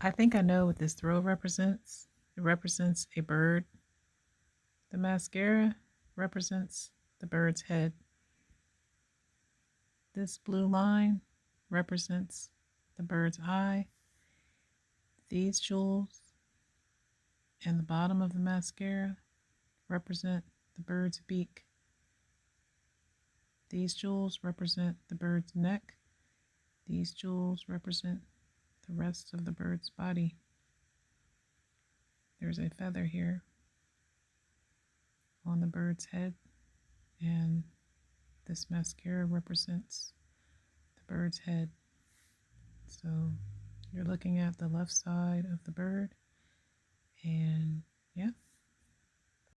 I think I know what this throw represents. It represents a bird. The mascara represents the bird's head. This blue line represents the bird's eye. These jewels and the bottom of the mascara represent the bird's beak. These jewels represent the bird's neck. These jewels represent the rest of the bird's body. There's a feather here on the bird's head, and this mascara represents the bird's head. So you're looking at the left side of the bird, and yeah,